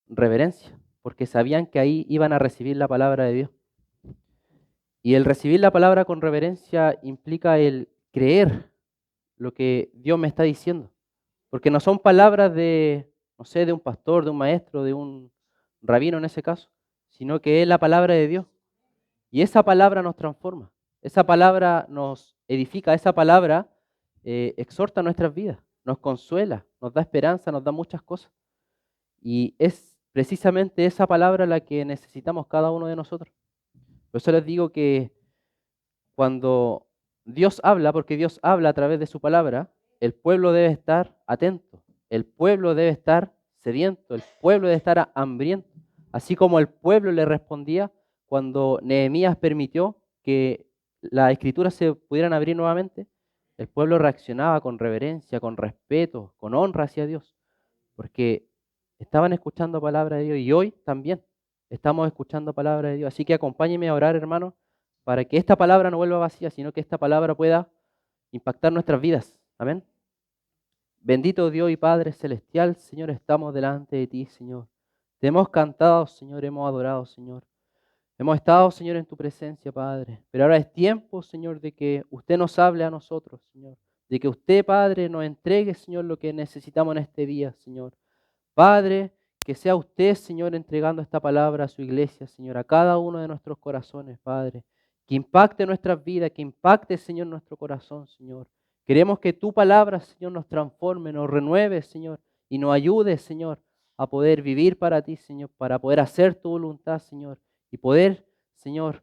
reverencia, porque sabían que ahí iban a recibir la palabra de Dios. Y el recibir la palabra con reverencia implica el creer lo que Dios me está diciendo, porque no son palabras de, no sé, de un pastor, de un maestro, de un rabino en ese caso, sino que es la palabra de Dios. Y esa palabra nos transforma, esa palabra nos edifica, esa palabra exhorta nuestras vidas, nos consuela, nos da esperanza, nos da muchas cosas. Y es precisamente esa palabra la que necesitamos cada uno de nosotros. Por eso les digo que cuando Dios habla, porque Dios habla a través de su palabra, el pueblo debe estar atento, el pueblo debe estar sediento, el pueblo debe estar hambriento. Así como el pueblo le respondía cuando Nehemías permitió que las escrituras se pudieran abrir nuevamente, el pueblo reaccionaba con reverencia, con respeto, con honra hacia Dios, porque estaban escuchando palabra de Dios y hoy también estamos escuchando palabra de Dios. Así que acompáñenme a orar, hermano, para que esta palabra no vuelva vacía, sino que esta palabra pueda impactar nuestras vidas. Amén. Bendito Dios y Padre celestial, Señor, estamos delante de ti, Señor. Te hemos cantado, Señor, hemos adorado, Señor. Hemos estado, Señor, en tu presencia, Padre. Pero ahora es tiempo, Señor, de que usted nos hable a nosotros, Señor. De que usted, Padre, nos entregue, Señor, lo que necesitamos en este día, Señor. Padre, que sea usted, Señor, entregando esta palabra a su iglesia, Señor, a cada uno de nuestros corazones, Padre. Que impacte nuestras vidas, que impacte, Señor, nuestro corazón, Señor. Queremos que tu palabra, Señor, nos transforme, nos renueve, Señor, y nos ayude, Señor, a poder vivir para ti, Señor, para poder hacer tu voluntad, Señor, y poder, Señor,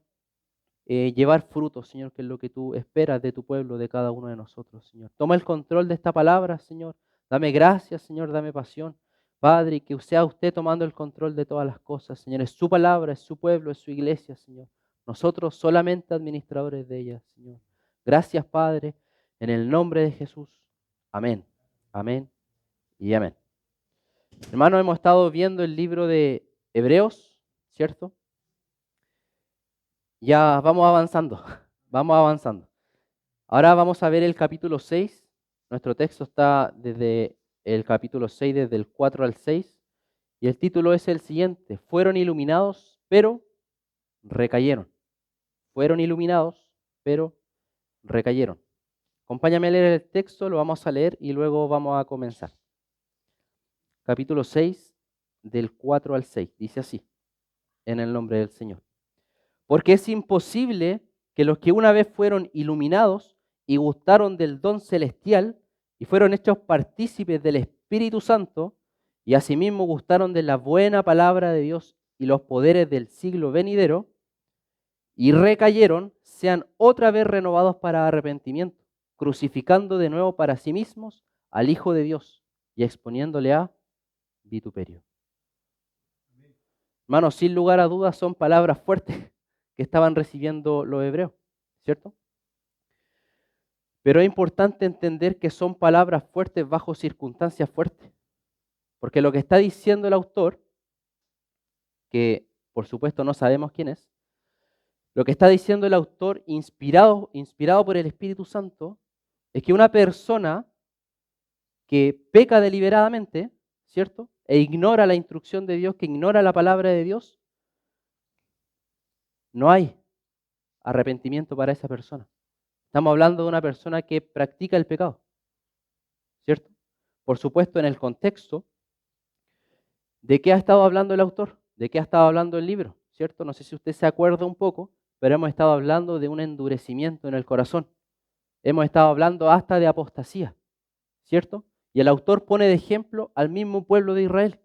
llevar frutos, Señor, que es lo que tú esperas de tu pueblo, de cada uno de nosotros, Señor. Toma el control de esta palabra, Señor. Dame gracias, Señor, dame pasión. Padre, y que sea usted tomando el control de todas las cosas, Señor. Es su palabra, es su pueblo, es su iglesia, Señor. Nosotros solamente administradores de ella, Señor. Gracias, Padre, en el nombre de Jesús. Amén, amén y amén. Hermanos, hemos estado viendo el libro de Hebreos, ¿cierto? Ya vamos avanzando, vamos avanzando. Ahora vamos a ver el capítulo 6. Nuestro texto está desde el capítulo 6, desde el 4 al 6. Y el título es el siguiente: fueron iluminados, pero recayeron. Fueron iluminados, pero recayeron. Acompáñame a leer el texto, lo vamos a leer y luego vamos a comenzar. Capítulo 6, del 4 al 6. Dice así, en el nombre del Señor. Porque es imposible que los que una vez fueron iluminados y gustaron del don celestial y fueron hechos partícipes del Espíritu Santo y asimismo gustaron de la buena palabra de Dios y los poderes del siglo venidero y recayeron, sean otra vez renovados para arrepentimiento, crucificando de nuevo para sí mismos al Hijo de Dios y exponiéndole a vituperio. Hermanos, sin lugar a dudas son palabras fuertes que estaban recibiendo los hebreos, ¿cierto? Pero es importante entender que son palabras fuertes bajo circunstancias fuertes, porque lo que está diciendo el autor, que por supuesto no sabemos quién es, lo que está diciendo el autor inspirado por el Espíritu Santo, es que una persona que peca deliberadamente, ¿cierto? E ignora la instrucción de Dios, que ignora la palabra de Dios, no hay arrepentimiento para esa persona. Estamos hablando de una persona que practica el pecado, ¿cierto? Por supuesto, en el contexto de qué ha estado hablando el autor, de qué ha estado hablando el libro, ¿cierto? No sé si usted se acuerda un poco, pero hemos estado hablando de un endurecimiento en el corazón. Hemos estado hablando hasta de apostasía, ¿cierto? Y el autor pone de ejemplo al mismo pueblo de Israel,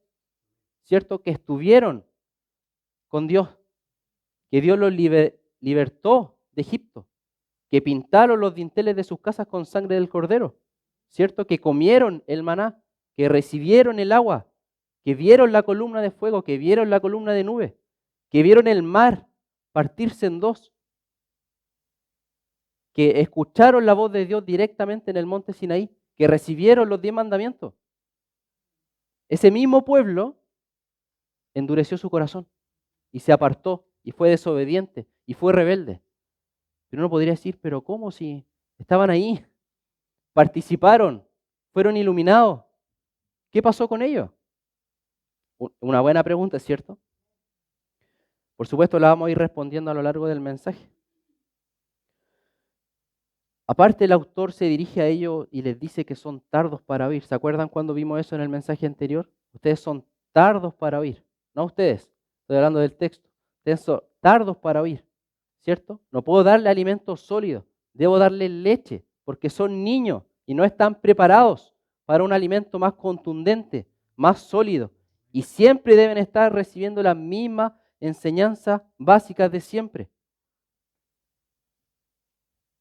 ¿cierto? Que estuvieron con Dios, que Dios los libertó de Egipto, que pintaron los dinteles de sus casas con sangre del cordero, ¿cierto? Que comieron el maná, que recibieron el agua, que vieron la columna de fuego, que vieron la columna de nube, que vieron el mar partirse en dos, que escucharon la voz de Dios directamente en el monte Sinaí, que recibieron los 10 mandamientos. Ese mismo pueblo endureció su corazón y se apartó y fue desobediente y fue rebelde. Pero uno podría decir, pero ¿cómo si estaban ahí? Participaron, fueron iluminados. ¿Qué pasó con ellos? Una buena pregunta, ¿cierto? Por supuesto, la vamos a ir respondiendo a lo largo del mensaje. Aparte, el autor se dirige a ellos y les dice que son tardos para oír. ¿Se acuerdan cuando vimos eso en el mensaje anterior? Ustedes son tardos para oír. No ustedes, estoy hablando del texto. Ustedes son tardos para oír, ¿cierto? No puedo darle alimento sólido, debo darle leche, porque son niños y no están preparados para un alimento más contundente, más sólido. Y siempre deben estar recibiendo la misma enseñanza básica de siempre.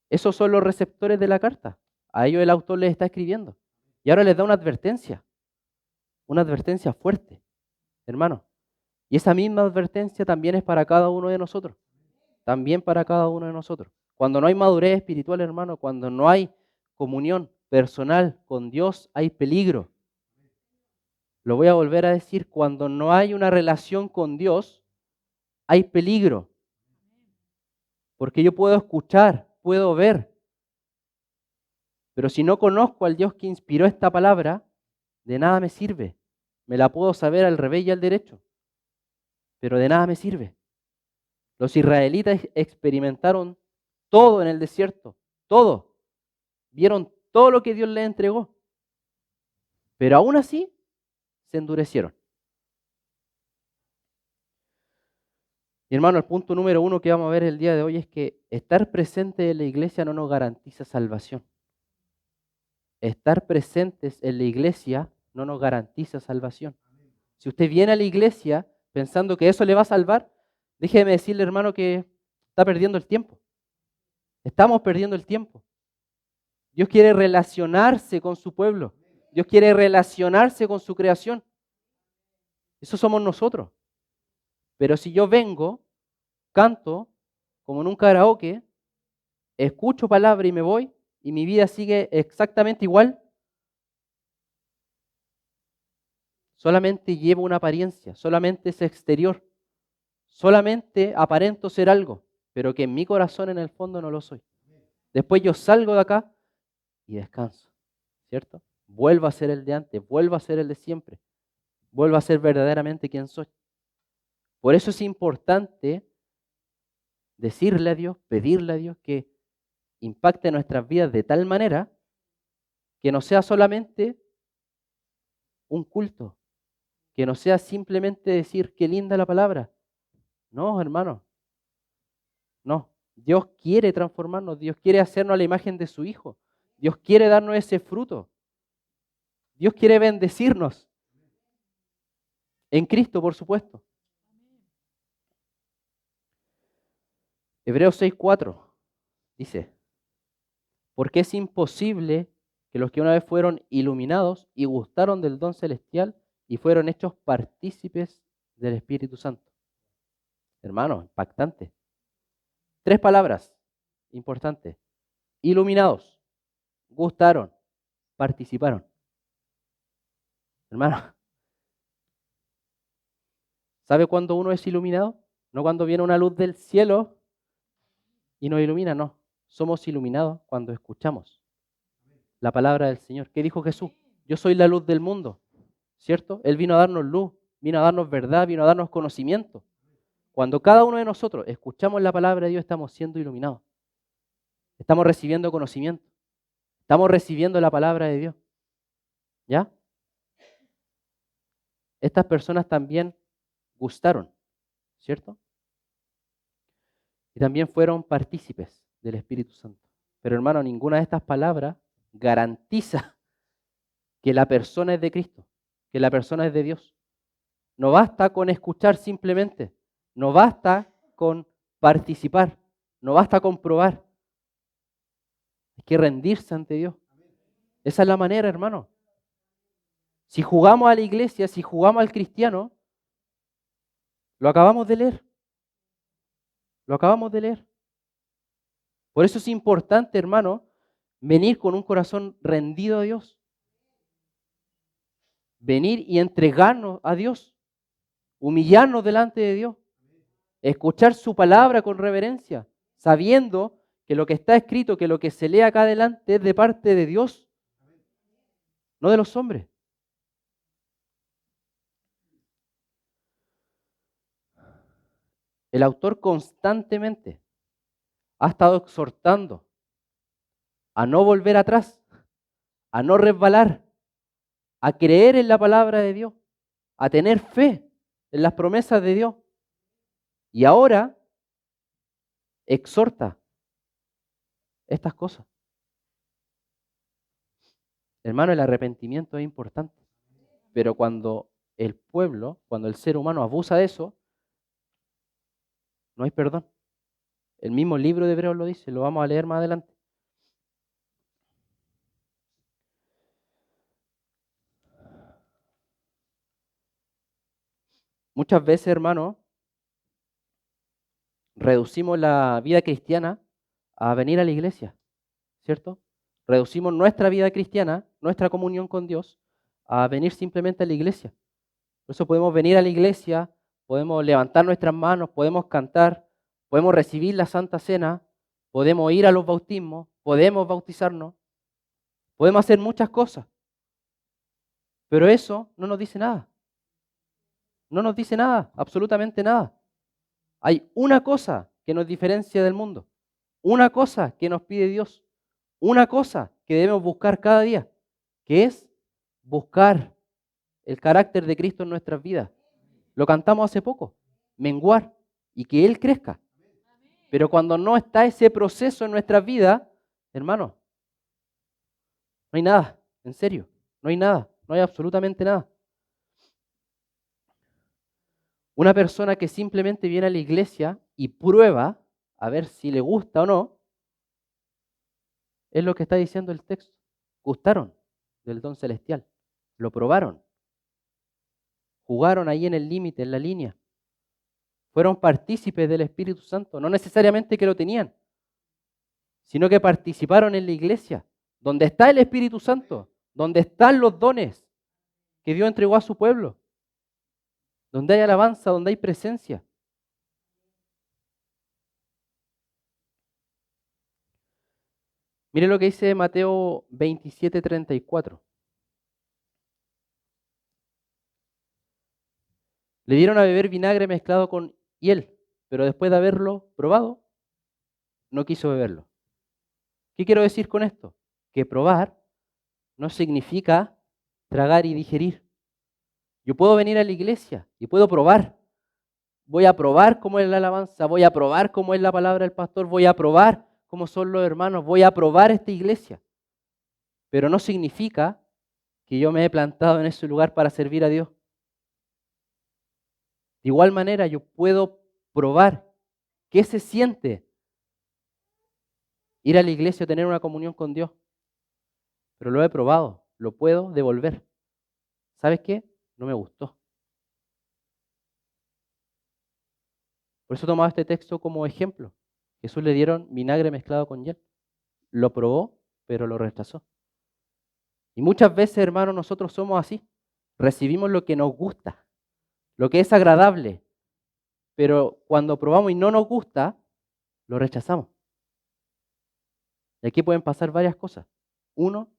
Esos son los receptores de la carta. A ellos el autor les está escribiendo. Y ahora les da una advertencia fuerte, hermano. Y esa misma advertencia también es para cada uno de nosotros. También para cada uno de nosotros. Cuando no hay madurez espiritual, hermano, cuando no hay comunión personal con Dios, hay peligro. Lo voy a volver a decir, cuando no hay una relación con Dios, hay peligro. Porque yo puedo escuchar, puedo ver, pero si no conozco al Dios que inspiró esta palabra, de nada me sirve. Me la puedo saber al revés y al derecho, pero de nada me sirve. Los israelitas experimentaron todo en el desierto, todo. Vieron todo lo que Dios les entregó, pero aún así se endurecieron. Y hermano, el punto número 1 que vamos a ver el día de hoy es que estar presente en la iglesia no nos garantiza salvación. Estar presentes en la iglesia no nos garantiza salvación. Si usted viene a la iglesia pensando que eso le va a salvar, déjeme decirle, hermano, que está perdiendo el tiempo. Estamos perdiendo el tiempo. Dios quiere relacionarse con su pueblo. Dios quiere relacionarse con su creación. Eso somos nosotros. Pero si yo vengo, canto, como en un karaoke, escucho palabra y me voy, y mi vida sigue exactamente igual, solamente llevo una apariencia, solamente es exterior, solamente aparento ser algo, pero que en mi corazón en el fondo no lo soy. Después yo salgo de acá y descanso, ¿cierto? Vuelvo a ser el de antes, vuelvo a ser el de siempre, vuelvo a ser verdaderamente quien soy. Por eso es importante decirle a Dios, pedirle a Dios que impacte nuestras vidas de tal manera que no sea solamente un culto, que no sea simplemente decir qué linda la palabra. No, hermano, no. Dios quiere transformarnos, Dios quiere hacernos a la imagen de su Hijo. Dios quiere darnos ese fruto. Dios quiere bendecirnos. En Cristo, por supuesto. Hebreos 6:4 dice, porque es imposible que los que una vez fueron iluminados y gustaron del don celestial y fueron hechos partícipes del Espíritu Santo. Hermano, impactante. 3 palabras importantes. Iluminados, gustaron, participaron. Hermano, ¿sabe cuándo uno es iluminado? No cuando viene una luz del cielo y nos ilumina, no. Somos iluminados cuando escuchamos la palabra del Señor. ¿Qué dijo Jesús? Yo soy la luz del mundo, ¿cierto? Él vino a darnos luz, vino a darnos verdad, vino a darnos conocimiento. Cuando cada uno de nosotros escuchamos la palabra de Dios, estamos siendo iluminados. Estamos recibiendo conocimiento. Estamos recibiendo la palabra de Dios. ¿Ya? Estas personas también gustaron, ¿cierto? Y también fueron partícipes del Espíritu Santo. Pero hermano, ninguna de estas palabras garantiza que la persona es de Cristo, que la persona es de Dios. No basta con escuchar simplemente, no basta con participar, no basta con probar. Hay que rendirse ante Dios. Esa es la manera, hermano. Si jugamos a la iglesia, si jugamos al cristiano, lo acabamos de leer. Lo acabamos de leer. Por eso es importante, hermano, venir con un corazón rendido a Dios. Venir y entregarnos a Dios. Humillarnos delante de Dios. Escuchar su palabra con reverencia, sabiendo que lo que está escrito, que lo que se lee acá adelante es de parte de Dios, no de los hombres. El autor constantemente ha estado exhortando a no volver atrás, a no resbalar, a creer en la palabra de Dios, a tener fe en las promesas de Dios. Y ahora exhorta estas cosas. Hermano, el arrepentimiento es importante, pero cuando el pueblo, cuando el ser humano abusa de eso, no hay perdón. El mismo libro de Hebreos lo dice, lo vamos a leer más adelante. Muchas veces, hermano, reducimos la vida cristiana a venir a la iglesia, ¿cierto? Reducimos nuestra vida cristiana, nuestra comunión con Dios, a venir simplemente a la iglesia. Por eso podemos venir a la iglesia, podemos levantar nuestras manos, podemos cantar, podemos recibir la Santa Cena, podemos ir a los bautismos, podemos bautizarnos, podemos hacer muchas cosas. Pero eso no nos dice nada. No nos dice nada, absolutamente nada. Hay una cosa que nos diferencia del mundo, una cosa que nos pide Dios, una cosa que debemos buscar cada día, que es buscar el carácter de Cristo en nuestras vidas. Lo cantamos hace poco, menguar y que Él crezca. Pero cuando no está ese proceso en nuestras vidas, hermano, no hay nada, en serio, no hay nada, no hay absolutamente nada. Una persona que simplemente viene a la iglesia y prueba a ver si le gusta o no, es lo que está diciendo el texto. Gustaron del don celestial, lo probaron, jugaron ahí en el límite, en la línea, fueron partícipes del Espíritu Santo, no necesariamente que lo tenían, sino que participaron en la iglesia, donde está el Espíritu Santo, donde están los dones que Dios entregó a su pueblo, donde hay alabanza, donde hay presencia. Mire lo que dice Mateo 27:34. Le dieron a beber vinagre mezclado con hiel, pero después de haberlo probado, no quiso beberlo. ¿Qué quiero decir con esto? Que probar no significa tragar y digerir. Yo puedo venir a la iglesia y puedo probar. Voy a probar cómo es la alabanza, voy a probar cómo es la palabra del pastor, voy a probar cómo son los hermanos, voy a probar esta iglesia. Pero no significa que yo me he plantado en ese lugar para servir a Dios. De igual manera, yo puedo probar qué se siente ir a la iglesia o tener una comunión con Dios. Pero lo he probado, lo puedo devolver. ¿Sabes qué? No me gustó. Por eso tomaba este texto como ejemplo. Jesús le dieron vinagre mezclado con hiel. Lo probó, pero lo rechazó. Y muchas veces, hermanos, nosotros somos así. Recibimos lo que nos gusta, lo que es agradable. Pero cuando probamos y no nos gusta, lo rechazamos. Y aquí pueden pasar varias cosas. Uno,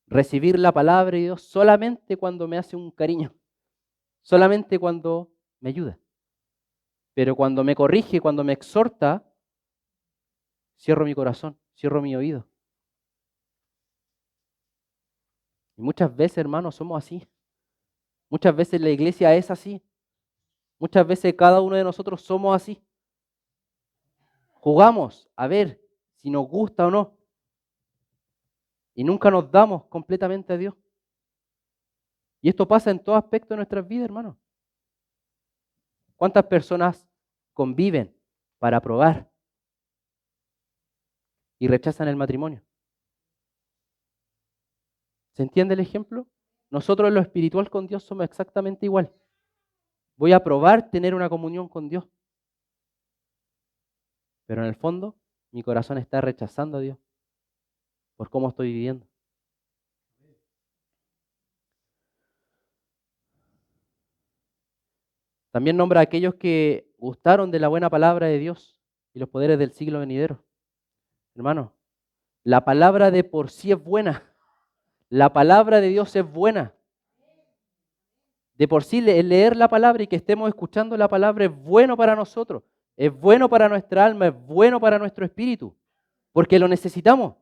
recibir la palabra de Dios solamente cuando me hace un cariño, solamente cuando me ayuda. Pero cuando me corrige, cuando me exhorta, cierro mi corazón, cierro mi oído. Y muchas veces, hermanos, somos así. Muchas veces la iglesia es así. Muchas veces cada uno de nosotros somos así. Jugamos a ver si nos gusta o no. Y nunca nos damos completamente a Dios. Y esto pasa en todo aspecto de nuestras vidas, hermanos. ¿Cuántas personas conviven para probar y rechazan el matrimonio? ¿Se entiende el ejemplo? Nosotros en lo espiritual con Dios somos exactamente igual. Voy a probar tener una comunión con Dios. Pero en el fondo, mi corazón está rechazando a Dios por cómo estoy viviendo. También nombra a aquellos que gustaron de la buena palabra de Dios y los poderes del siglo venidero. Hermano, la palabra de por sí es buena. La palabra de Dios es buena. De por sí el leer la palabra y que estemos escuchando la palabra es bueno para nosotros. Es bueno para nuestra alma, es bueno para nuestro espíritu, porque lo necesitamos.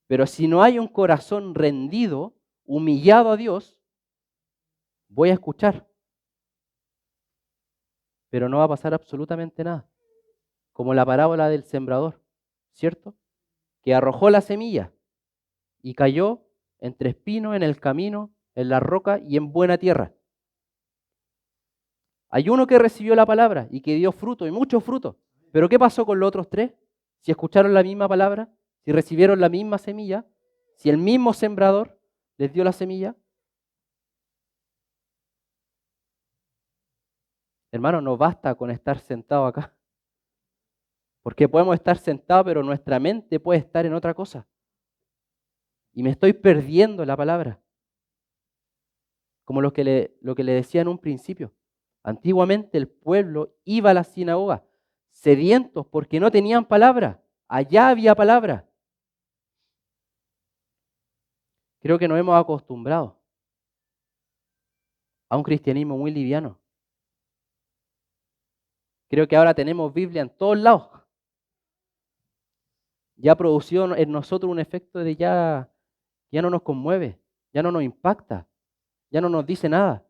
Pero si no hay un corazón rendido, humillado a Dios, voy a escuchar, pero no va a pasar absolutamente nada. Como la parábola del sembrador, ¿cierto? Que arrojó la semilla y cayó entre espinos en el camino, en la roca y en buena tierra. Hay uno que recibió la palabra y que dio fruto, y mucho fruto. Pero ¿qué pasó con los otros tres? Si escucharon la misma palabra, si recibieron la misma semilla, si el mismo sembrador les dio la semilla. Hermano, no basta con estar sentado acá. Porque podemos estar sentados, pero nuestra mente puede estar en otra cosa. Y me estoy perdiendo la palabra. Como lo que le decía en un principio. Antiguamente el pueblo iba a la sinagoga sedientos porque no tenían palabra. Allá había palabra. Creo que nos hemos acostumbrado a un cristianismo muy liviano. Creo que ahora tenemos Biblia en todos lados. Ya produció en nosotros un efecto de ya no nos conmueve, ya no nos impacta, ya no nos dice nada.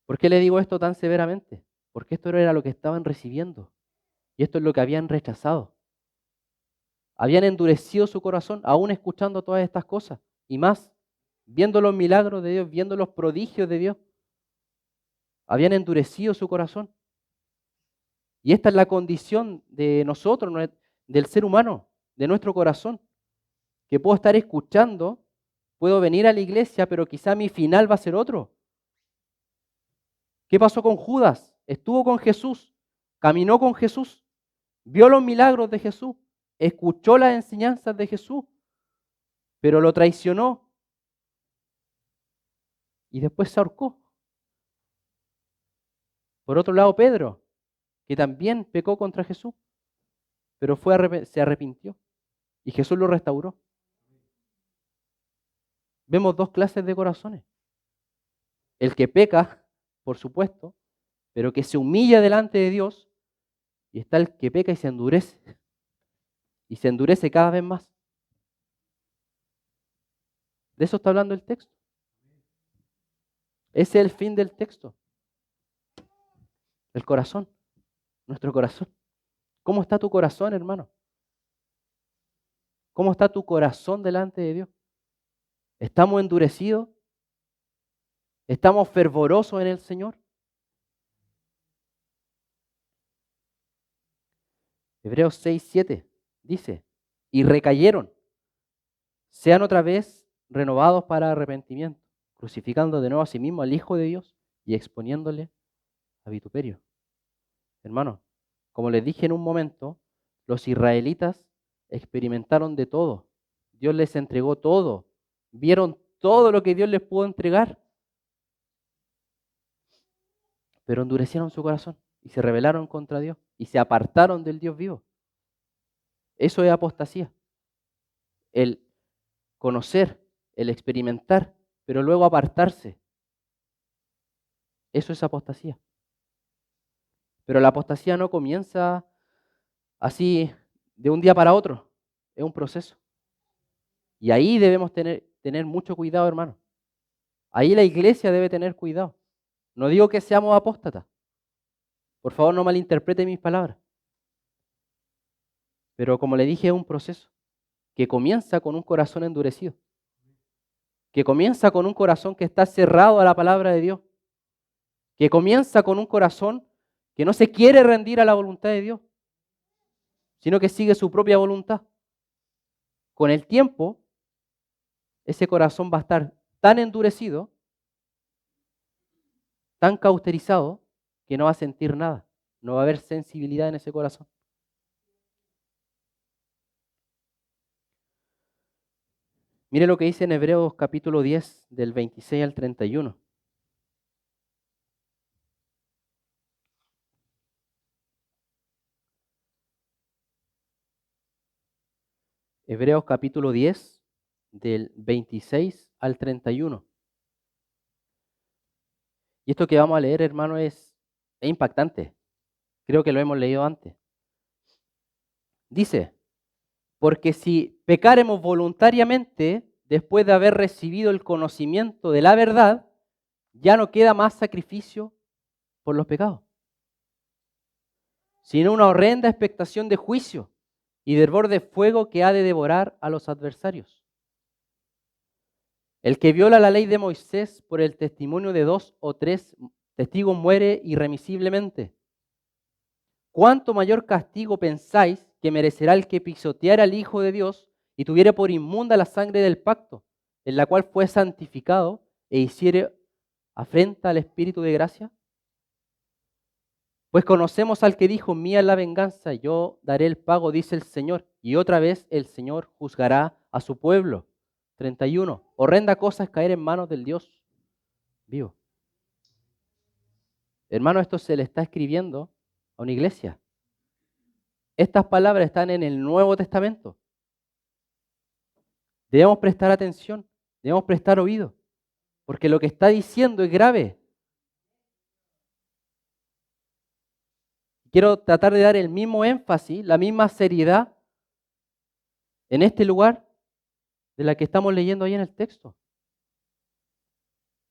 ¿Por qué le digo esto tan severamente? Porque esto era lo que estaban recibiendo y esto es lo que habían rechazado. Habían endurecido su corazón aún escuchando todas estas cosas y más, viendo los milagros de Dios, viendo los prodigios de Dios. Habían endurecido su corazón. Y esta es la condición de nosotros, del ser humano, de nuestro corazón, que puedo estar escuchando, puedo venir a la iglesia, pero quizá mi final va a ser otro. ¿Qué pasó con Judas? Estuvo con Jesús, caminó con Jesús, vio los milagros de Jesús, escuchó las enseñanzas de Jesús, pero lo traicionó y después se ahorcó. Por otro lado, Pedro, que también pecó contra Jesús, pero se arrepintió y Jesús lo restauró. Vemos dos clases de corazones. El que peca, por supuesto, pero que se humilla delante de Dios, y está el que peca y se endurece cada vez más. De eso está hablando el texto. Ese es el fin del texto. El corazón, nuestro corazón. ¿Cómo está tu corazón, hermano? ¿Cómo está tu corazón delante de Dios? ¿Estamos endurecidos? ¿Estamos fervorosos en el Señor? Hebreos 6:7 dice, y recayeron, sean otra vez renovados para arrepentimiento, crucificando de nuevo a sí mismo al Hijo de Dios y exponiéndole a vituperio. Hermano, como les dije en un momento, los israelitas experimentaron de todo. Dios les entregó todo. Vieron todo lo que Dios les pudo entregar. Pero endurecieron su corazón y se rebelaron contra Dios y se apartaron del Dios vivo. Eso es apostasía. El conocer, el experimentar, pero luego apartarse. Eso es apostasía. Pero la apostasía no comienza así de un día para otro. Es un proceso. Y ahí debemos tener mucho cuidado, hermano. Ahí la iglesia debe tener cuidado. No digo que seamos apóstatas. Por favor, no malinterprete mis palabras. Pero como le dije, es un proceso que comienza con un corazón endurecido. Que comienza con un corazón que está cerrado a la palabra de Dios. Que comienza con un corazón que no se quiere rendir a la voluntad de Dios, sino que sigue su propia voluntad. Con el tiempo, ese corazón va a estar tan endurecido, tan cauterizado, que no va a sentir nada. No va a haber sensibilidad en ese corazón. Mire lo que dice en Hebreos capítulo 10, del 26 al 31. Hebreos capítulo 10, del 26 al 31. Y esto que vamos a leer, hermano, es impactante. Creo que lo hemos leído antes. Dice, porque si pecaremos voluntariamente después de haber recibido el conocimiento de la verdad, ya no queda más sacrificio por los pecados, sino una horrenda expectación de juicio y de hervor de fuego que ha de devorar a los adversarios. El que viola la ley de Moisés por el testimonio de 2 o 3 testigos muere irremisiblemente. ¿Cuánto mayor castigo pensáis que merecerá el que pisoteara al Hijo de Dios y tuviere por inmunda la sangre del pacto, en la cual fue santificado e hiciere afrenta al Espíritu de gracia? Pues conocemos al que dijo, mía es la venganza, yo daré el pago, dice el Señor. Y otra vez el Señor juzgará a su pueblo. 31. Horrenda cosa es caer en manos del Dios vivo. Hermano, esto se le está escribiendo a una iglesia. Estas palabras están en el Nuevo Testamento. Debemos prestar atención, debemos prestar oído, porque lo que está diciendo es grave. Quiero tratar de dar el mismo énfasis, la misma seriedad en este lugar de la que estamos leyendo ahí en el texto.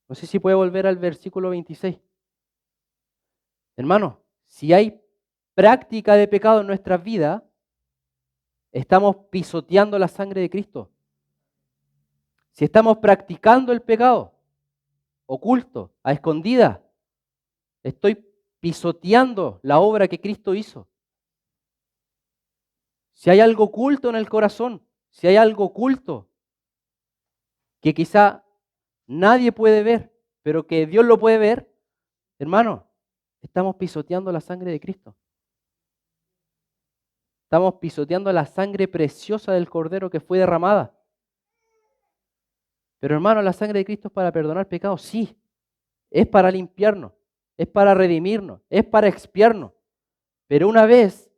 No sé si puede volver al versículo 26. Hermano, si hay práctica de pecado en nuestras vidas, estamos pisoteando la sangre de Cristo. Si estamos practicando el pecado oculto, a escondida, estoy pisoteando la obra que Cristo hizo. Si hay algo oculto en el corazón, si hay algo oculto que quizá nadie puede ver, pero que Dios lo puede ver, hermano, estamos pisoteando la sangre de Cristo. Estamos pisoteando la sangre preciosa del Cordero que fue derramada. Pero hermano, la sangre de Cristo es para perdonar pecados, sí. Es para limpiarnos, es para redimirnos, es para expiarnos. Pero una vez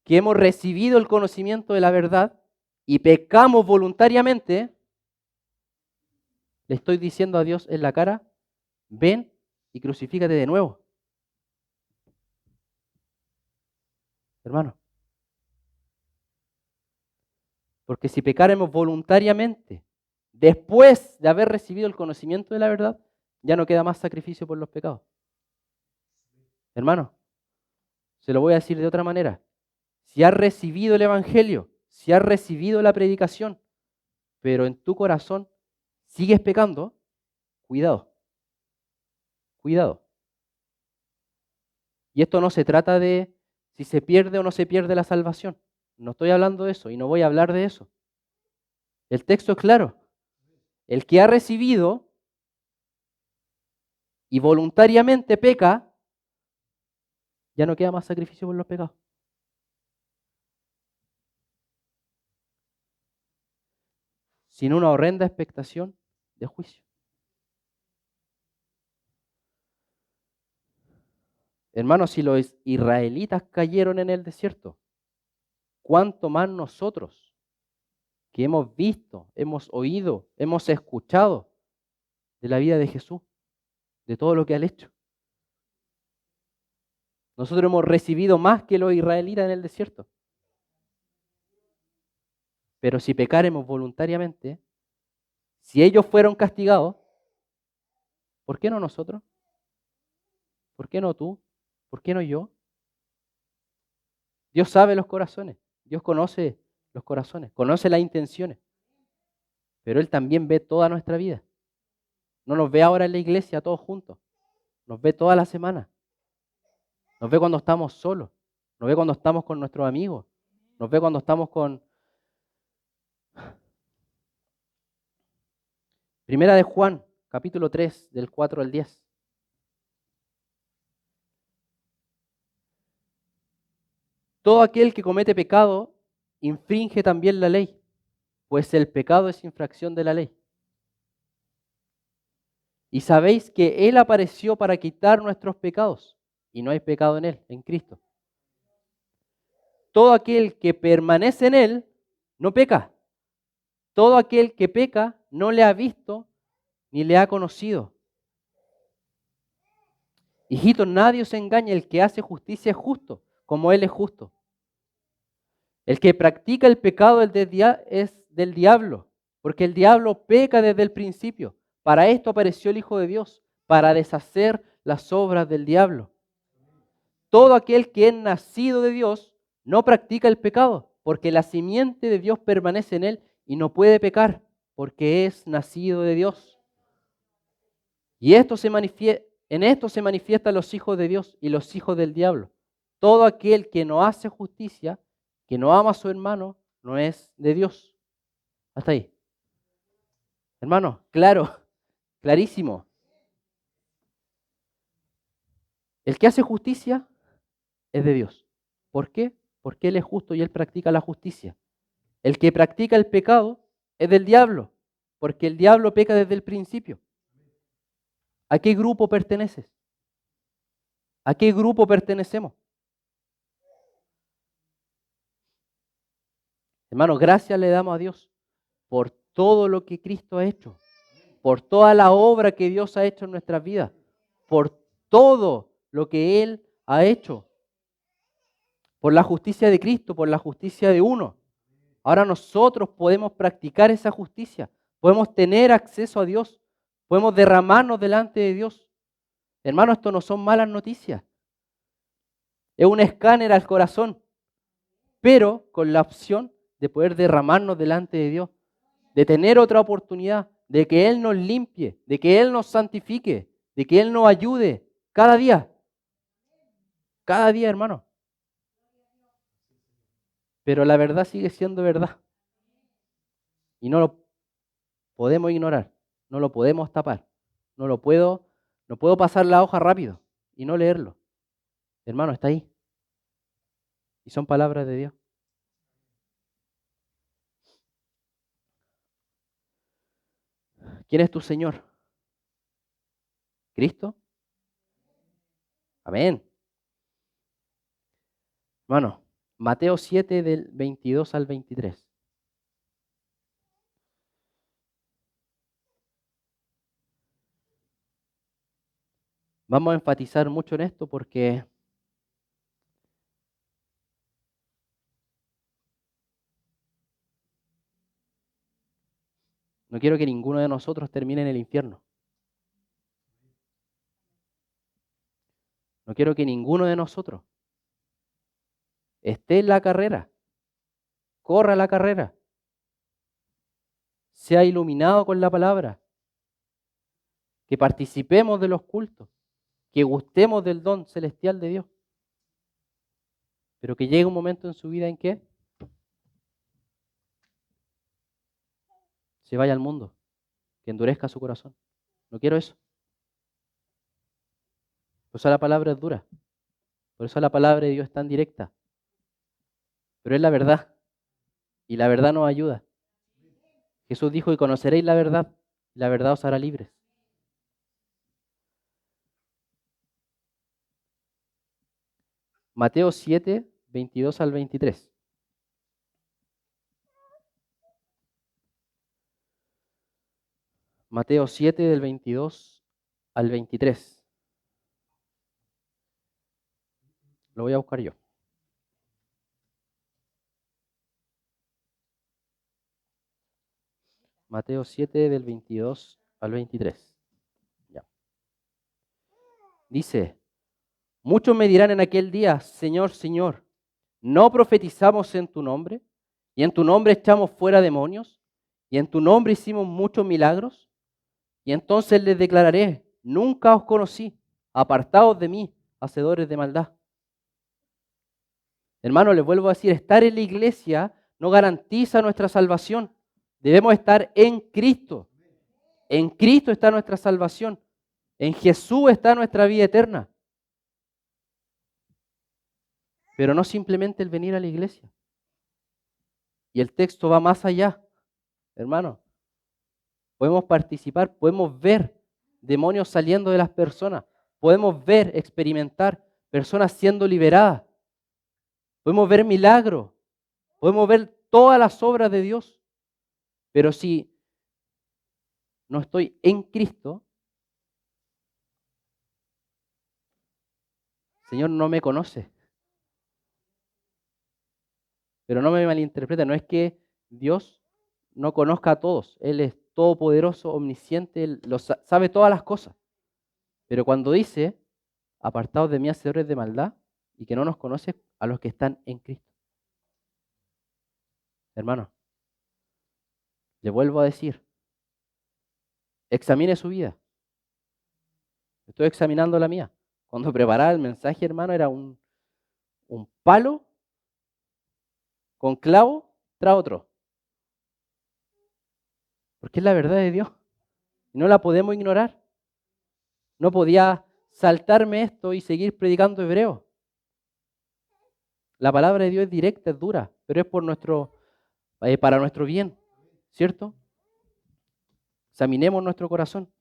que hemos recibido el conocimiento de la verdad y pecamos voluntariamente, le estoy diciendo a Dios en la cara, ven y crucifícate de nuevo. Hermano, porque si pecaremos voluntariamente, después de haber recibido el conocimiento de la verdad, ya no queda más sacrificio por los pecados. Hermano, se lo voy a decir de otra manera. Si has recibido el Evangelio, si has recibido la predicación, pero en tu corazón sigues pecando, cuidado, cuidado. Y esto no se trata de si se pierde o no se pierde la salvación. No estoy hablando de eso y no voy a hablar de eso. El texto es claro. El que ha recibido y voluntariamente peca, ya no queda más sacrificio por los pecados. Sino una horrenda expectación de juicio. Hermanos, si los israelitas cayeron en el desierto, ¿cuánto más nosotros que hemos visto, hemos oído, hemos escuchado de la vida de Jesús, de todo lo que ha hecho? Nosotros hemos recibido más que los israelitas en el desierto. Pero si pecaremos voluntariamente, si ellos fueron castigados, ¿por qué no nosotros? ¿Por qué no tú? ¿Por qué no yo? Dios sabe los corazones, Dios conoce los corazones, conoce las intenciones, pero Él también ve toda nuestra vida. No nos ve ahora en la iglesia todos juntos, nos ve toda la semana, nos ve cuando estamos solos, nos ve cuando estamos con nuestros amigos, nos ve cuando estamos con... Primera de Juan, capítulo 3, del 4 al 10. Todo aquel que comete pecado infringe también la ley, pues el pecado es infracción de la ley. Y sabéis que Él apareció para quitar nuestros pecados, y no hay pecado en Él, en Cristo. Todo aquel que permanece en Él no peca. Todo aquel que peca no le ha visto ni le ha conocido. Hijitos, nadie os engañe, el que hace justicia es justo, como Él es justo. El que practica el pecado es del diablo, porque el diablo peca desde el principio. Para esto apareció el Hijo de Dios, para deshacer las obras del diablo. Todo aquel que es nacido de Dios no practica el pecado, porque la simiente de Dios permanece en él y no puede pecar, porque es nacido de Dios. Y en esto se manifiestan los hijos de Dios y los hijos del diablo. Todo aquel que no hace justicia, que no ama a su hermano, no es de Dios. Hasta ahí. Hermano, claro, clarísimo. El que hace justicia es de Dios. ¿Por qué? Porque Él es justo y Él practica la justicia. El que practica el pecado es del diablo, porque el diablo peca desde el principio. ¿A qué grupo perteneces? ¿A qué grupo pertenecemos? Hermanos, gracias le damos a Dios por todo lo que Cristo ha hecho, por toda la obra que Dios ha hecho en nuestras vidas, por todo lo que Él ha hecho, por la justicia de Cristo, por la justicia de uno. Ahora nosotros podemos practicar esa justicia, podemos tener acceso a Dios, podemos derramarnos delante de Dios. Hermano, esto no son malas noticias, es un escáner al corazón, pero con la opción de poder derramarnos delante de Dios, de tener otra oportunidad, de que Él nos limpie, de que Él nos santifique, de que Él nos ayude cada día, hermano. Pero la verdad sigue siendo verdad y no lo podemos ignorar, no lo podemos tapar, no puedo pasar la hoja rápido y no leerlo. Hermano, está ahí y son palabras de Dios. ¿Quién es tu Señor? ¿Cristo? Amén. Hermano, Mateo 7 del 22 al 23. Vamos a enfatizar mucho en esto porque no quiero que ninguno de nosotros termine en el infierno. No quiero que ninguno de nosotros esté en la carrera, corra la carrera, sea iluminado con la palabra, que participemos de los cultos, que gustemos del don celestial de Dios, pero que llegue un momento en su vida en que se vaya al mundo, que endurezca su corazón. No quiero eso. Por eso la palabra es dura, por eso la palabra de Dios es tan directa, pero es la verdad y la verdad nos ayuda. Jesús dijo: y conoceréis la verdad os hará libres. Mateo 7, 22 al 23. Mateo 7 del 22 al 23. Lo voy a buscar yo. Mateo 7 del 22 al 23. Ya. Dice: muchos me dirán en aquel día: Señor, Señor, ¿no profetizamos en tu nombre? ¿Y en tu nombre echamos fuera demonios? ¿Y en tu nombre hicimos muchos milagros? Y entonces les declararé: nunca os conocí, apartaos de mí, hacedores de maldad. Hermano, les vuelvo a decir, estar en la iglesia no garantiza nuestra salvación. Debemos estar en Cristo. En Cristo está nuestra salvación. En Jesús está nuestra vida eterna. Pero no simplemente el venir a la iglesia. Y el texto va más allá, hermano. Podemos participar, podemos ver demonios saliendo de las personas. Podemos ver, experimentar personas siendo liberadas. Podemos ver milagros. Podemos ver todas las obras de Dios. Pero si no estoy en Cristo, Señor no me conoce. Pero no me malinterprete, no es que Dios no conozca a todos. Él es todopoderoso, omnisciente, Él sabe todas las cosas. Pero cuando dice, apartados de mí, hacedores de maldad, y que no nos conoce a los que están en Cristo. Hermano, le vuelvo a decir, examine su vida. Estoy examinando la mía. Cuando preparaba el mensaje, hermano, era un palo con clavo tras otro. Porque es la verdad de Dios. Y no la podemos ignorar. No podía saltarme esto y seguir predicando hebreo. La palabra de Dios es directa, es dura, pero es para nuestro bien, ¿cierto? Examinemos nuestro corazón.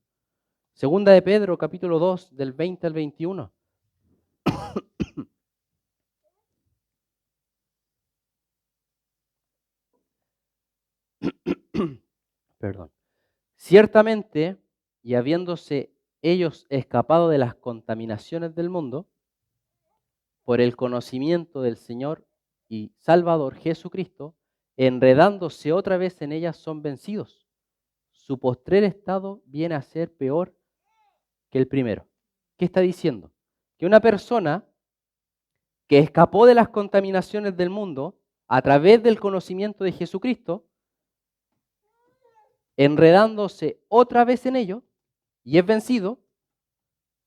Segunda de Pedro, capítulo 2, del 20 al 21. Perdón. Ciertamente, y habiéndose ellos escapado de las contaminaciones del mundo, por el conocimiento del Señor y Salvador Jesucristo, enredándose otra vez en ellas, son vencidos. Su postrer estado viene a ser peor que el primero. ¿Qué está diciendo? Que una persona que escapó de las contaminaciones del mundo a través del conocimiento de Jesucristo, enredándose otra vez en ello y es vencido,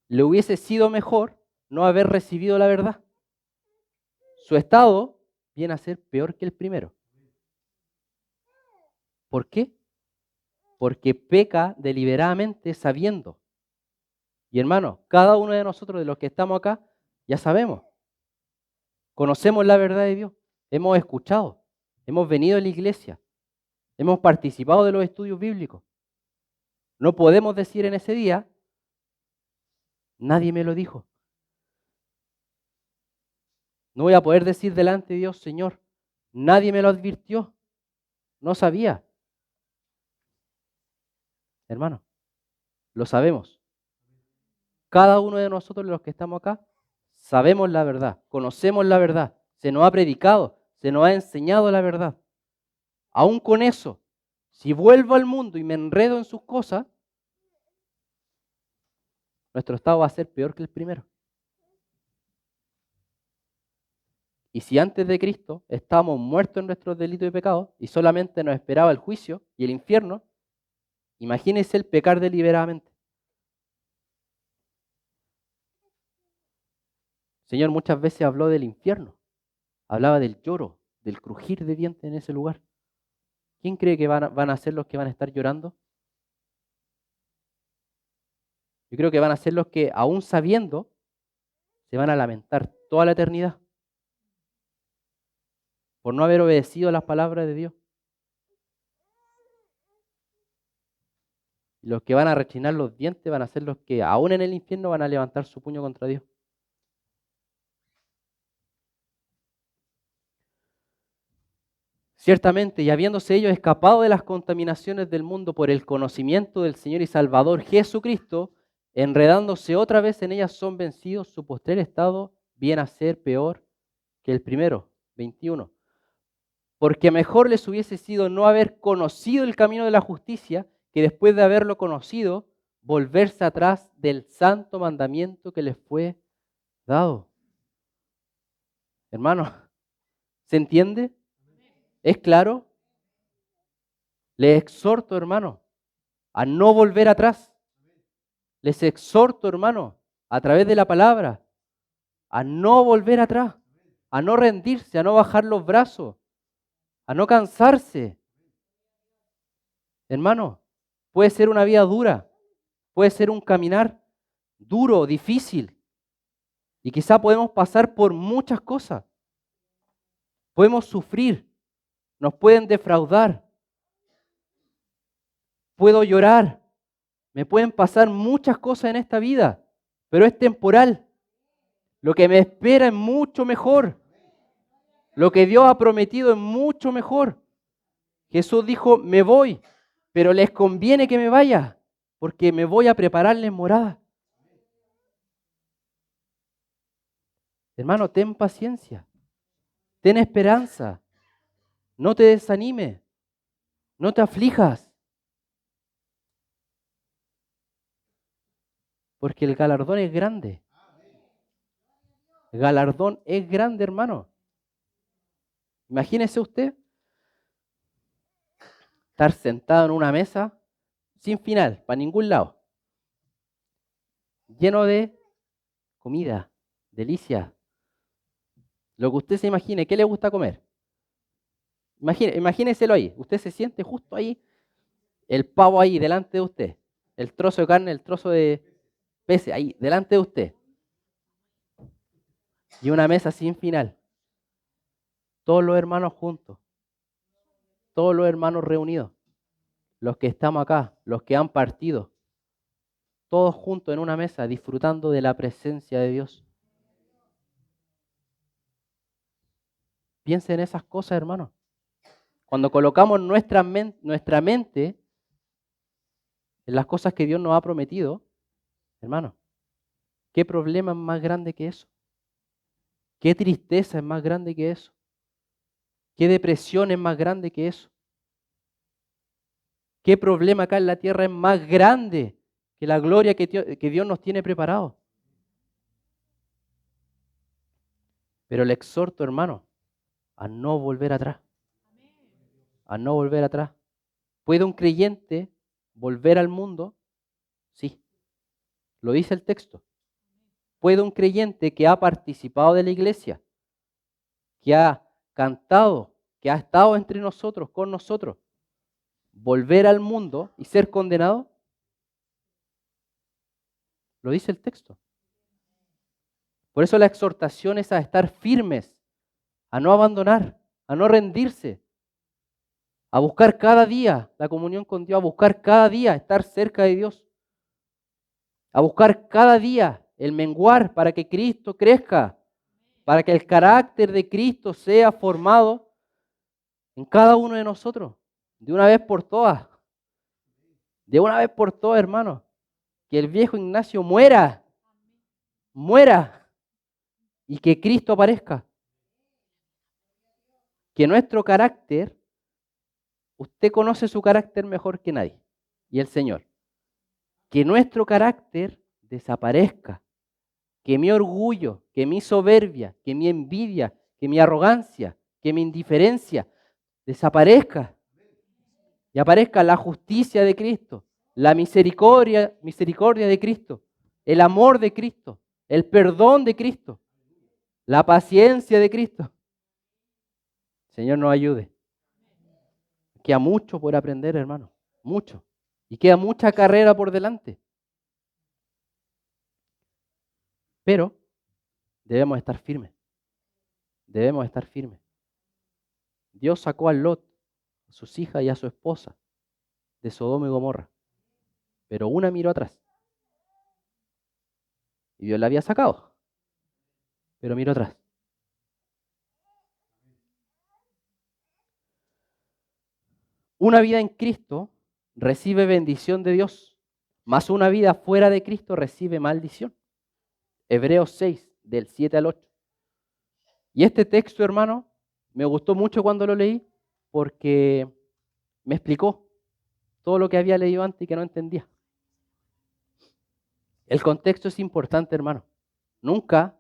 le hubiese sido mejor no haber recibido la verdad. Su estado viene a ser peor que el primero. ¿Por qué? Porque peca deliberadamente sabiendo. Y hermano, cada uno de nosotros, de los que estamos acá, ya sabemos. Conocemos la verdad de Dios. Hemos escuchado. Hemos venido a la iglesia. Hemos participado de los estudios bíblicos. No podemos decir en ese día, nadie me lo dijo. No voy a poder decir delante de Dios, Señor, nadie me lo advirtió. No sabía. Hermano, lo sabemos. Cada uno de nosotros, los que estamos acá, sabemos la verdad, conocemos la verdad, se nos ha predicado, se nos ha enseñado la verdad. Aún con eso, si vuelvo al mundo y me enredo en sus cosas, nuestro estado va a ser peor que el primero. Y si antes de Cristo estábamos muertos en nuestros delitos y pecados y solamente nos esperaba el juicio y el infierno, imagínense el pecar deliberadamente. El Señor muchas veces habló del infierno, hablaba del lloro, del crujir de dientes en ese lugar. ¿Quién cree que van a ser los que van a estar llorando? Yo creo que van a ser los que, aún sabiendo, se van a lamentar toda la eternidad por no haber obedecido las palabras de Dios. Y los que van a rechinar los dientes van a ser los que, aún en el infierno, van a levantar su puño contra Dios. Ciertamente, y habiéndose ellos escapado de las contaminaciones del mundo por el conocimiento del Señor y Salvador Jesucristo, enredándose otra vez en ellas, son vencidos. Su postrer estado viene a ser peor que el primero. 21. Porque mejor les hubiese sido no haber conocido el camino de la justicia, que después de haberlo conocido, volverse atrás del santo mandamiento que les fue dado. Hermano, ¿se entiende? ¿Es claro? Les exhorto, hermano, a no volver atrás. Les exhorto, hermano, a través de la palabra, a no volver atrás, a no rendirse, a no bajar los brazos, a no cansarse. Hermano, puede ser una vida dura, puede ser un caminar duro, difícil, y quizá podemos pasar por muchas cosas. Podemos sufrir, nos pueden defraudar, puedo llorar, me pueden pasar muchas cosas en esta vida, pero es temporal. Lo que me espera es mucho mejor. Lo que Dios ha prometido es mucho mejor. Jesús dijo, me voy, pero les conviene que me vaya, porque me voy a prepararles morada. Hermano, ten paciencia, ten esperanza, no te desanimes, no te aflijas, porque el galardón es grande. El galardón es grande, hermano. Imagínese usted estar sentado en una mesa sin final, para ningún lado, lleno de comida, delicia, lo que usted se imagine. ¿Qué le gusta comer? Imagíneselo ahí. Usted se siente justo ahí, el pavo ahí delante de usted, el trozo de carne, el trozo de pez ahí delante de usted, y una mesa sin final. Todos los hermanos juntos, todos los hermanos reunidos, los que estamos acá, los que han partido, todos juntos en una mesa disfrutando de la presencia de Dios. Piensen en esas cosas, hermanos. Cuando colocamos nuestra mente en las cosas que Dios nos ha prometido, hermano, ¿qué problema es más grande que eso? ¿Qué tristeza es más grande que eso? ¿Qué depresión es más grande que eso? ¿Qué problema acá en la tierra es más grande que la gloria que Dios nos tiene preparado? Pero le exhorto, hermano, a no volver atrás. A no volver atrás. ¿Puede un creyente volver al mundo? Sí, lo dice el texto. ¿Puede un creyente que ha participado de la iglesia, que ha cantado, que ha estado entre nosotros, con nosotros, volver al mundo y ser condenado? Lo dice el texto. Por eso la exhortación es a estar firmes, a no abandonar, a no rendirse, a buscar cada día la comunión con Dios, a buscar cada día estar cerca de Dios, a buscar cada día el menguar para que Cristo crezca, para que el carácter de Cristo sea formado en cada uno de nosotros, de una vez por todas, hermano, que el viejo Ignacio muera, y que Cristo aparezca, que nuestro carácter, usted conoce su carácter mejor que nadie, y el Señor, que nuestro carácter desaparezca, que mi orgullo, que mi soberbia, que mi envidia, que mi arrogancia, que mi indiferencia desaparezca y aparezca la justicia de Cristo, la misericordia de Cristo, el amor de Cristo, el perdón de Cristo, la paciencia de Cristo. Señor, nos ayude. Queda mucho por aprender, hermano, mucho. Y queda mucha carrera por delante. Pero debemos estar firmes. Debemos estar firmes. Dios sacó a Lot, a sus hijas y a su esposa de Sodoma y Gomorra. Pero una miró atrás. Y Dios la había sacado. Pero miró atrás. Una vida en Cristo recibe bendición de Dios, mas una vida fuera de Cristo recibe maldición. Hebreos 6, del 7 al 8. Y este texto, hermano, me gustó mucho cuando lo leí porque me explicó todo lo que había leído antes y que no entendía. El contexto es importante, hermano. Nunca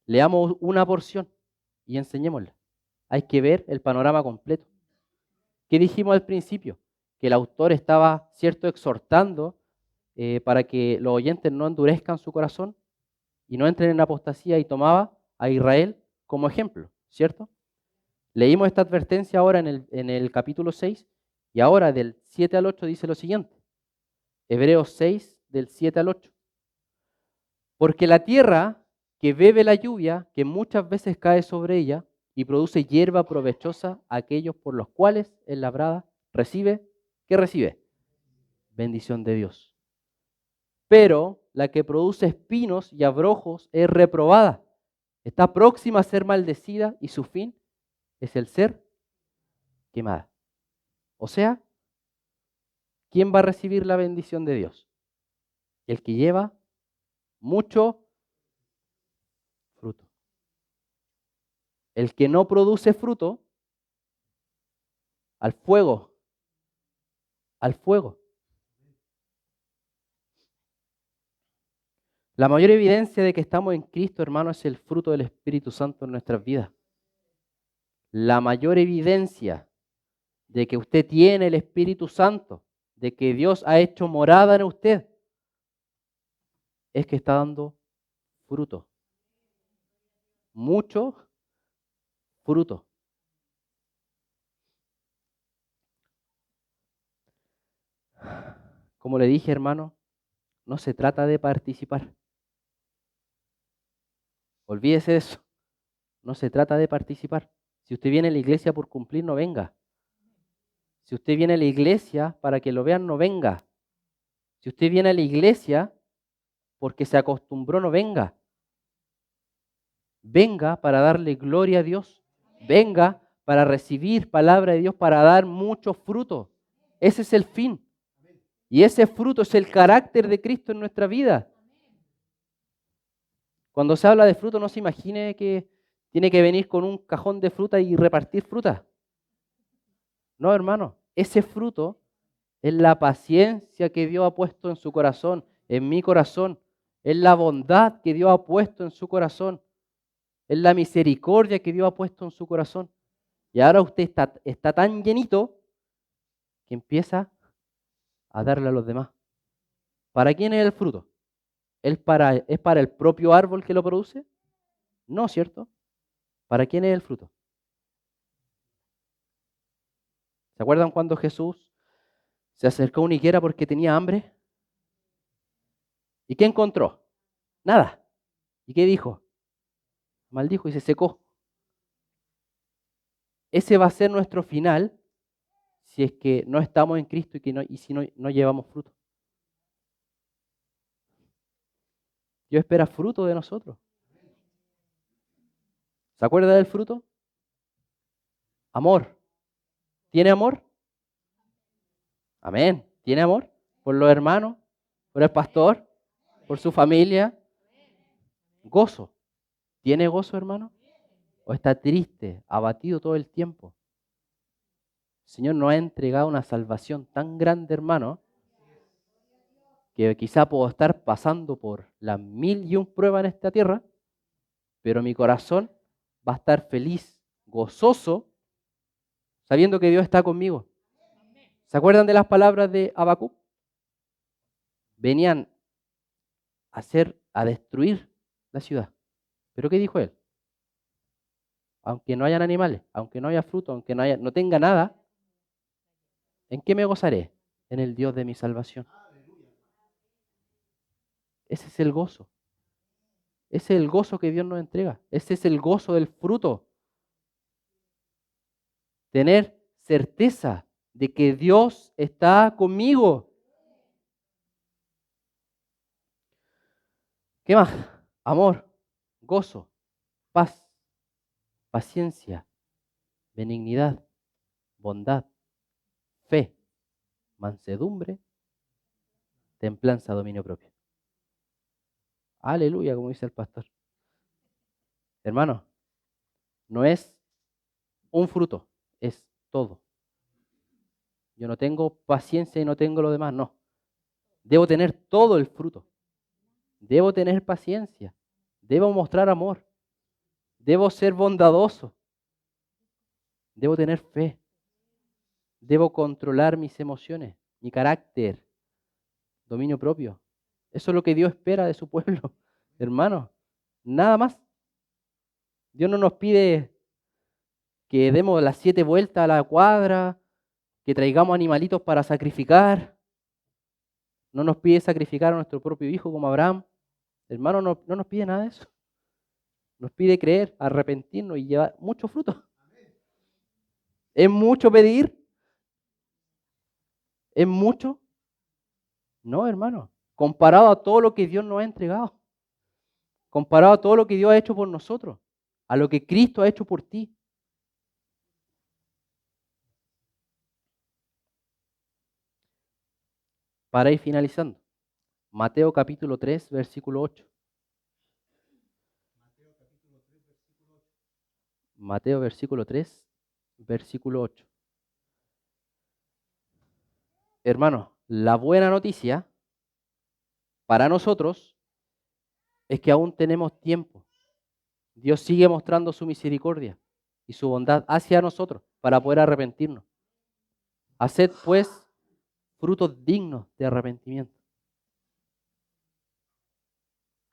leamos una porción y enseñémosla. Hay que ver el panorama completo. ¿Qué dijimos al principio? Que el autor estaba, cierto, exhortando para que los oyentes no endurezcan su corazón y no entren en apostasía, y tomaba a Israel como ejemplo, ¿cierto? Leímos esta advertencia ahora en el capítulo 6 y ahora del 7 al 8 dice lo siguiente. Hebreos 6, del 7 al 8. Porque la tierra que bebe la lluvia, que muchas veces cae sobre ella y produce hierba provechosa a aquellos por los cuales es labrada, recibe, ¿qué recibe? Bendición de Dios. Pero la que produce espinos y abrojos es reprobada. Está próxima a ser maldecida y su fin es el ser quemada. O sea, ¿quién va a recibir la bendición de Dios? El que lleva mucho fruto. El que no produce fruto, al fuego, al fuego. La mayor evidencia de que estamos en Cristo, hermano, es el fruto del Espíritu Santo en nuestras vidas. La mayor evidencia de que usted tiene el Espíritu Santo, de que Dios ha hecho morada en usted, es que está dando fruto. Mucho fruto. Como le dije, hermano, no se trata de participar. Olvídese de eso. No se trata de participar. Si usted viene a la iglesia por cumplir, no venga. Si usted viene a la iglesia para que lo vean, no venga. Si usted viene a la iglesia porque se acostumbró, no venga. Venga para darle gloria a Dios. Venga para recibir palabra de Dios, para dar mucho fruto. Ese es el fin. Y ese fruto es el carácter de Cristo en nuestra vida. Cuando se habla de fruto, no se imagine que tiene que venir con un cajón de fruta y repartir fruta. No, hermano. Ese fruto es la paciencia que Dios ha puesto en su corazón, en mi corazón. Es la bondad que Dios ha puesto en su corazón. Es la misericordia que Dios ha puesto en su corazón. Y ahora usted está tan llenito que empieza a darle a los demás. ¿Para quién es el fruto? ¿Es para el propio árbol que lo produce? No, ¿cierto? ¿Para quién es el fruto? ¿Se acuerdan cuando Jesús se acercó a una higuera porque tenía hambre? ¿Y qué encontró? Nada. ¿Y qué dijo? Maldijo y se secó. Ese va a ser nuestro final si es que no estamos en Cristo y si no llevamos fruto. Dios espera fruto de nosotros. ¿Se acuerda del fruto? Amor. ¿Tiene amor? Amén. ¿Tiene amor? Por los hermanos, por el pastor, por su familia. Gozo. ¿Tiene gozo, hermano? ¿O está triste, abatido todo el tiempo? El Señor nos ha entregado una salvación tan grande, hermano, que quizá puedo estar pasando por las 1001 pruebas en esta tierra, pero mi corazón va a estar feliz, gozoso, sabiendo que Dios está conmigo. ¿Se acuerdan de las palabras de Habacuc? Venían a destruir la ciudad. ¿Pero qué dijo él? Aunque no hayan animales, aunque no haya fruto, aunque no tenga nada, ¿en qué me gozaré? En el Dios de mi salvación. Ese es el gozo. Ese es el gozo que Dios nos entrega. Ese es el gozo del fruto. Tener certeza de que Dios está conmigo. ¿Qué más? Amor, gozo, paz, paciencia, benignidad, bondad, fe, mansedumbre, templanza, dominio propio. Aleluya, como dice el pastor. Hermano, no es un fruto, es todo. Yo no tengo paciencia y no tengo lo demás, no. Debo tener todo el fruto. Debo tener paciencia. Debo mostrar amor. Debo ser bondadoso. Debo tener fe. Debo controlar mis emociones, mi carácter, dominio propio. Eso es lo que Dios espera de su pueblo, hermano. Nada más. Dios no nos pide que demos las 7 vueltas a la cuadra, que traigamos animalitos para sacrificar. No nos pide sacrificar a nuestro propio hijo como Abraham. Hermano, no nos pide nada de eso. Nos pide creer, arrepentirnos y llevar mucho fruto. ¿Es mucho pedir? ¿Es mucho? No, hermano. Comparado a todo lo que Dios nos ha entregado. Comparado a todo lo que Dios ha hecho por nosotros. A lo que Cristo ha hecho por ti. Para ir finalizando. Mateo capítulo 3, versículo 8. Mateo versículo 3, versículo 8. Hermanos, la buena noticia para nosotros es que aún tenemos tiempo. Dios sigue mostrando su misericordia y su bondad hacia nosotros para poder arrepentirnos. Haced pues frutos dignos de arrepentimiento.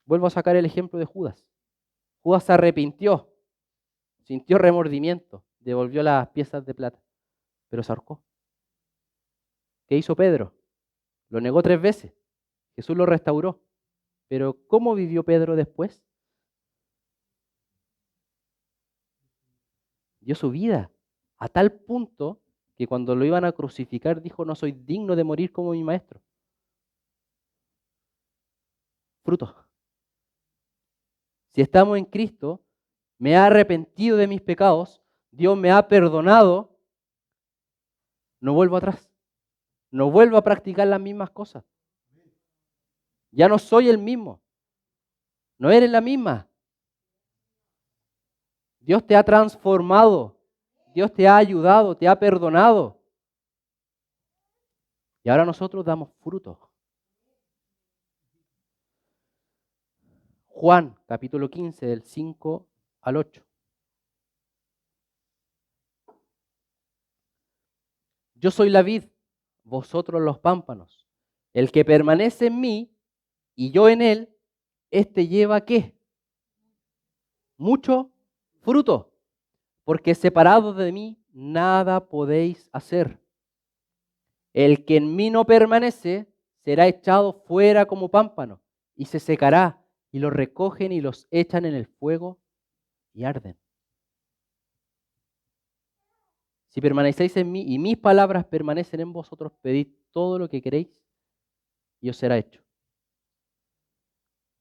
Vuelvo a sacar el ejemplo de Judas. Judas se arrepintió, sintió remordimiento, devolvió las piezas de plata, pero se ahorcó. ¿Qué hizo Pedro? Lo negó 3 veces. Jesús lo restauró. Pero ¿cómo vivió Pedro después? Dio su vida a tal punto que cuando lo iban a crucificar dijo: no soy digno de morir como mi maestro. Fruto. Si estamos en Cristo, me he arrepentido de mis pecados, Dios me ha perdonado, no vuelvo atrás, no vuelvo a practicar las mismas cosas. Ya no soy el mismo, no eres la misma. Dios te ha transformado, Dios te ha ayudado, te ha perdonado. Y ahora nosotros damos fruto. Juan, capítulo 15, del 5 al 8. Yo soy la vid, vosotros los pámpanos. El que permanece en mí y yo en él, este lleva ¿qué? Mucho fruto, porque separados de mí nada podéis hacer. El que en mí no permanece será echado fuera como pámpano y se secará, y los recogen y los echan en el fuego y arden. Si permanecéis en mí y mis palabras permanecen en vosotros, pedid todo lo que queréis y os será hecho.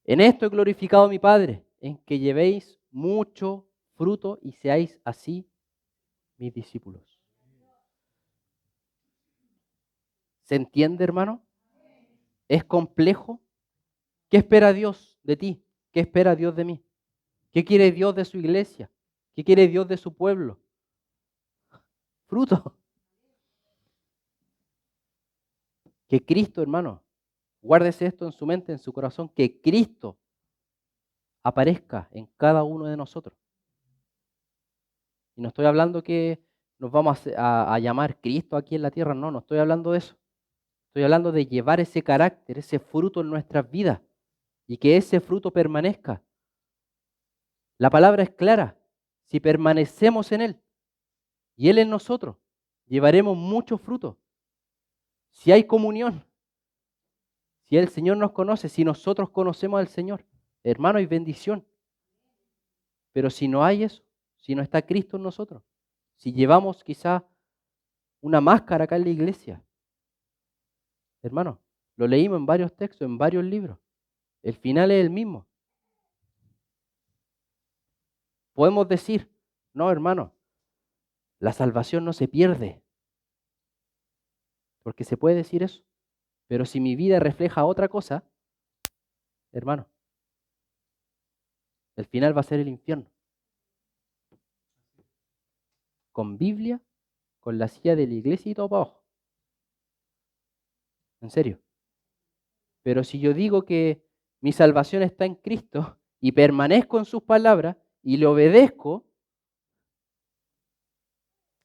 En esto he glorificado a mi Padre, en que llevéis mucho fruto y seáis así mis discípulos. ¿Se entiende, hermano? ¿Es complejo? ¿Qué espera Dios de ti? ¿Qué espera Dios de mí? ¿Qué quiere Dios de su iglesia? ¿Qué quiere Dios de su pueblo? Fruto. Que Cristo, hermano, guárdese esto en su mente, en su corazón, que Cristo aparezca en cada uno de nosotros. Y no estoy hablando que nos vamos a llamar Cristo aquí en la tierra, no estoy hablando de eso. Estoy hablando de llevar ese carácter, ese fruto en nuestras vidas y que ese fruto permanezca. La palabra es clara. Si permanecemos en Él y Él en nosotros, llevaremos mucho fruto. Si hay comunión, si el Señor nos conoce, si nosotros conocemos al Señor, hermano, hay bendición. Pero si no hay eso, si no está Cristo en nosotros, si llevamos quizá una máscara acá en la iglesia, hermano, lo leímos en varios textos, en varios libros, el final es el mismo. Podemos decir, no, hermano, la salvación no se pierde, porque se puede decir eso, pero si mi vida refleja otra cosa, hermano, el final va a ser el infierno. Con Biblia, con la silla de la iglesia y todo para abajo. En serio. Pero si yo digo que mi salvación está en Cristo y permanezco en sus palabras y le obedezco,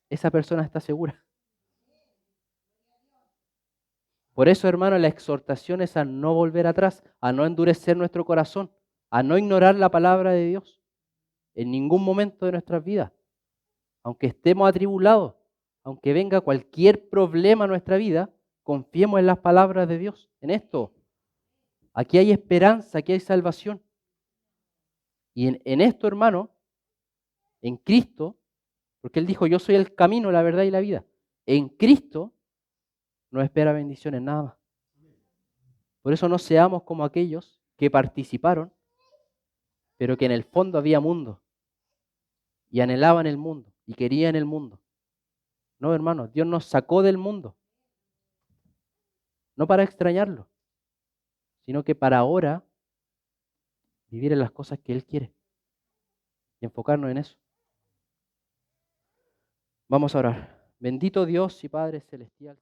esa persona está segura. Por eso, hermano, la exhortación es a no volver atrás, a no endurecer nuestro corazón, a no ignorar la palabra de Dios en ningún momento de nuestras vidas. Aunque estemos atribulados, aunque venga cualquier problema a nuestra vida, confiemos en las palabras de Dios, en esto. Aquí hay esperanza, aquí hay salvación. Y en esto, hermano, en Cristo, porque Él dijo, yo soy el camino, la verdad y la vida. En Cristo nos espera bendiciones, nada más. Por eso no seamos como aquellos que participaron, pero que en el fondo había mundo. Y anhelaban el mundo, y querían el mundo. No, hermanos, Dios nos sacó del mundo. No para extrañarlo, sino que para ahora vivir en las cosas que Él quiere y enfocarnos en eso. Vamos a orar. Bendito Dios y Padre Celestial.